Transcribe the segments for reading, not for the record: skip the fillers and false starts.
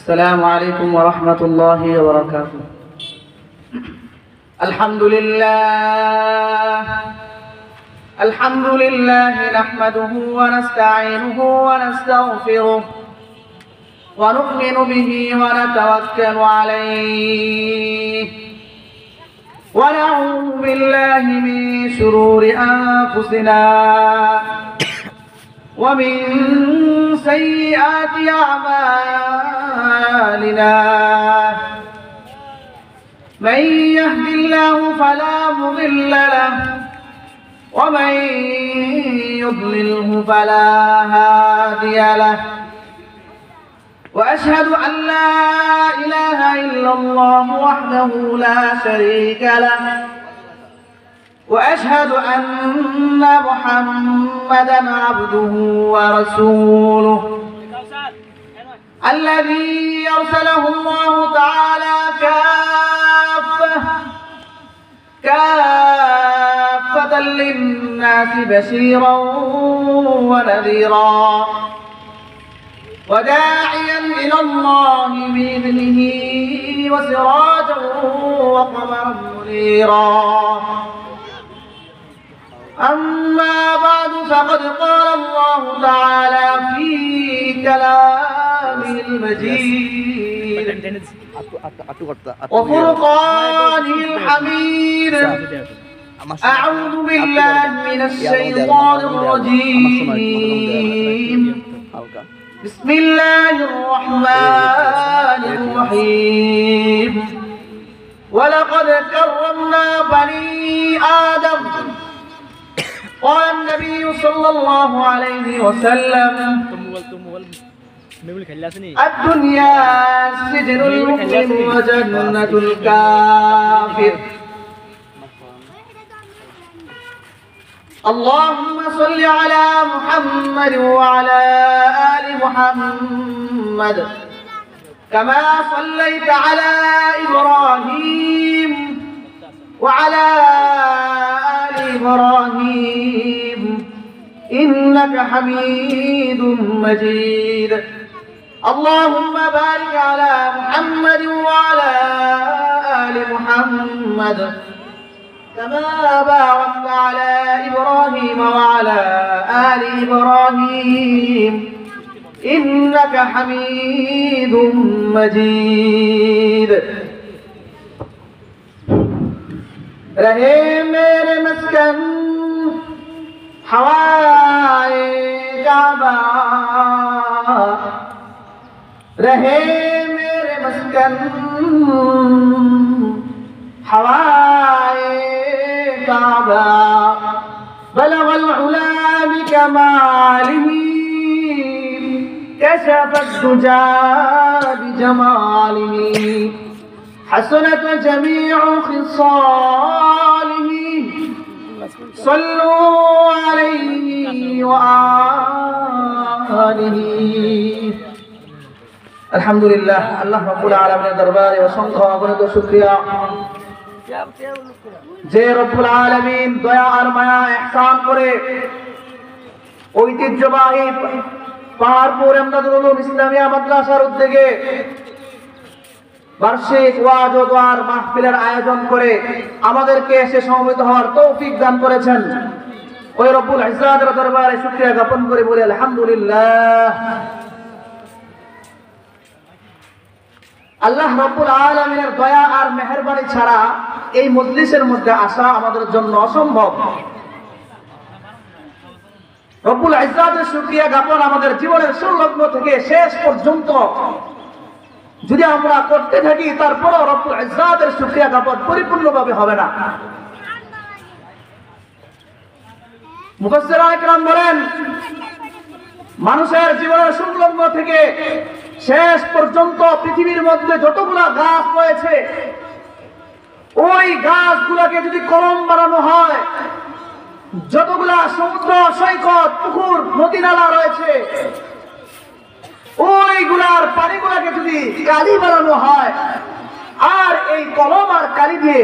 السلام عليكم ورحمة الله وبركاته. الحمد لله نحمده ونستعينه ونستغفره ونؤمن به ونتوكل عليه ونعوذ بالله من شرور أنفسنا ومن سيئات أعمالنا. من يهد الله فلا مضل له ومن يضلله فلا هادي له. وأشهد أن لا إله إلا الله وحده لا شريك له وأشهد أن محمدًا عبده ورسوله الذي أرسله الله تعالى كافة للناس بشيرا ونذيرا وداعيا إلى الله بإذنه وسراجا وقمرا منيرا. أما بعد فقد قال الله تعالى في كلامه المجيد وفرقانه الحميد. أعوذ بالله من الشيطان الرجيم. بسم الله الرحمن الرحيم. ولقد كرمنا بني آدم. قال النبي صلى الله عليه وسلم الدنيا سجن المسلم وجنة الكافر. اللهم صل على محمد وعلى آل محمد كما صليت على إبراهيم وعلى آل إبراهيم إنك حميد مجيد. اللهم بارك على محمد وعلى آل محمد كما باركت على إبراهيم وعلى آل إبراهيم إنك حميد مجيد. रहे मेरे मस्कन हवाए काबा, रहे मेरे मस्कन हवाए काबा, बलगल उला बिकमालिही कशफत दुजा बिजमालिही حسنت جميع خصاله صلوا عليه وآله. الحمد لله আল্লাহ রাব্বুল আলামিনের দরবারে অসংখ্য অগণিত শুকরিয়া যে রব্বুল আলামিন দয়া আর মায়া ইহসান করে ঐতিহ্যবাহী পাহাড়পুর এমদাদুল উলুম ইসলামিয়া মাদ্রাসার উদ্যোগে বার্ষিক ওয়াজ ও দোয়ার মাহফিলের আয়োজন করে আমাদেরকে এসে সমবেত হওয়ার তৌফিক দান করেছেন। ওই রব্বুল ইজ্জাতের দরবারে শুকরিয়া জ্ঞাপন করে বলি আলহামদুলিল্লাহ। আল্লাহ রব্বুল আলামিনের দয়া আর মেহেরবানি ছাড়া এই মজলিসের মধ্যে আসা আমাদের জন্য অসম্ভব। রব্বুল ইজ্জাতের শুকরিয়া জ্ঞাপন আমাদের জীবনের সংলগ্ন থেকে শেষ পর্যন্ত যদি আমরা করতে থাকি তারপরও রব্বুল ইজ্জাতের শুকরিয়া জ্ঞাপন পরিপূর্ণভাবে হবে না। মুফাসসিরুল ইকরাম বলেন মানুষের জীবনের সংলগ্ন থেকে শেষ পর্যন্ত পৃথিবীর মধ্যে যতগুলা গাছ রয়েছে ওই গাছগুলোকে যদি কলম বানানো হয়, যতগুলা সমুদ্র সৈকত পুকুর নদী নালা রয়েছে ওইগুলার পানিগুলাকে যদি কালি বানানো হয় আর এই কলম আর কালি দিয়ে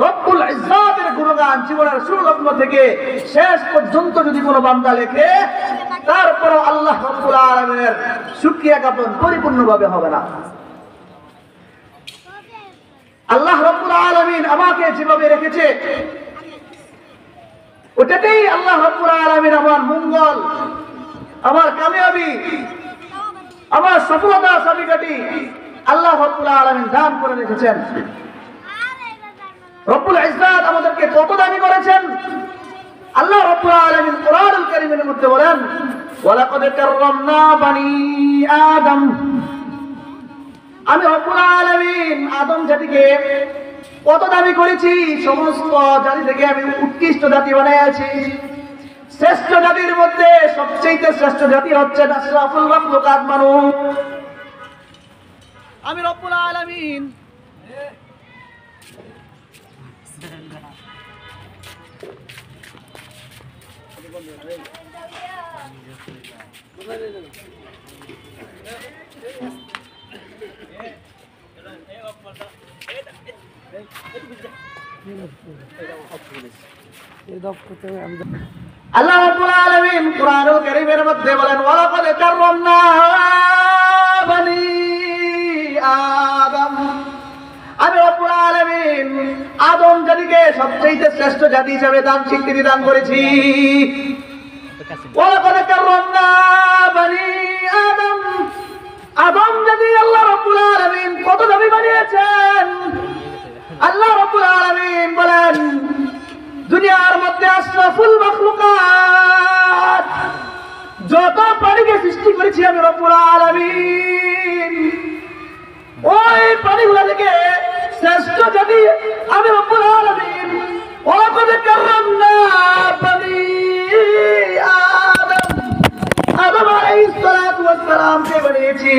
রব্বুল ইজ্জাতের গুণগান জীবনের শুরুলগ্ন থেকে শেষ পর্যন্ত যদি কোনো বান্দা লেখে তারপর আল্লাহ রব্বুল আলামিনের শুকরিয়া জ্ঞাপন পরিপূর্ণভাবে হবে না। আল্লাহ রাব্বুল আলামিন আমাকে যেভাবে রেখেছে ওটাতেই আল্লাহ রাব্বুল আলামিন আমার মঙ্গল, আমার কামিয়াবি, আমার সফলতা চাবিকাঠি আল্লাহ রাব্বুল আলামিন দান করে রেখেছেন। রব্বুল ইজ্জত আমাদেরকে কত দামি করেছেন। আল্লাহ রাব্বুল আলামিন কোরআনুল কারীমের মধ্যে বলেন, ওয়ালাকাদ কাররামনা বানি আদম। আমি রব্বুল আলামিন আদম জাতিকে কত দামি করেছি, সমস্ত জাতি থেকে আমি উৎকৃষ্ট জাতি বানিয়েছি। শ্রেষ্ঠ জাতির মধ্যে সবচেয়ে শ্রেষ্ঠ জাতি হচ্ছে আশরাফুল মাখলুকাত মানুষ। আমি রব্বুল আলামিন আল্লাহ রাব্বুল আলামিন কোরআনুল কারীমের মধ্যে বলেন, ওয়ালাকাদ কাররামনা বানি আদম। আমি রব্বুল আলামিন আদম জাতিকে সবচেয়ে শ্রেষ্ঠ জাতি হিসেবে স্বীকৃতি দান করেছি। ওয়ালাকাদ কাররামনা বানি আদম। আদম জাতি আল্লাহ রাব্বুল আলামিন কত দামি বানিয়েছেন। আল্লাহ রাব্বুল আলামিন বলেন, দুনিয়ার মধ্যে আশরাফুল মাখলুকাত যত প্রাণীকে সৃষ্টি করেছি আমি রব্বুল আলামিন, ওই প্রাণীগুলো থেকে শ্রেষ্ঠ জাতি আমি রব্বুল আলামিন ওয়ালাকাদ কাররামনা বানি আদম। আদম আলাইহিস সালাতু ওয়াস সালামকে বানিয়েছি।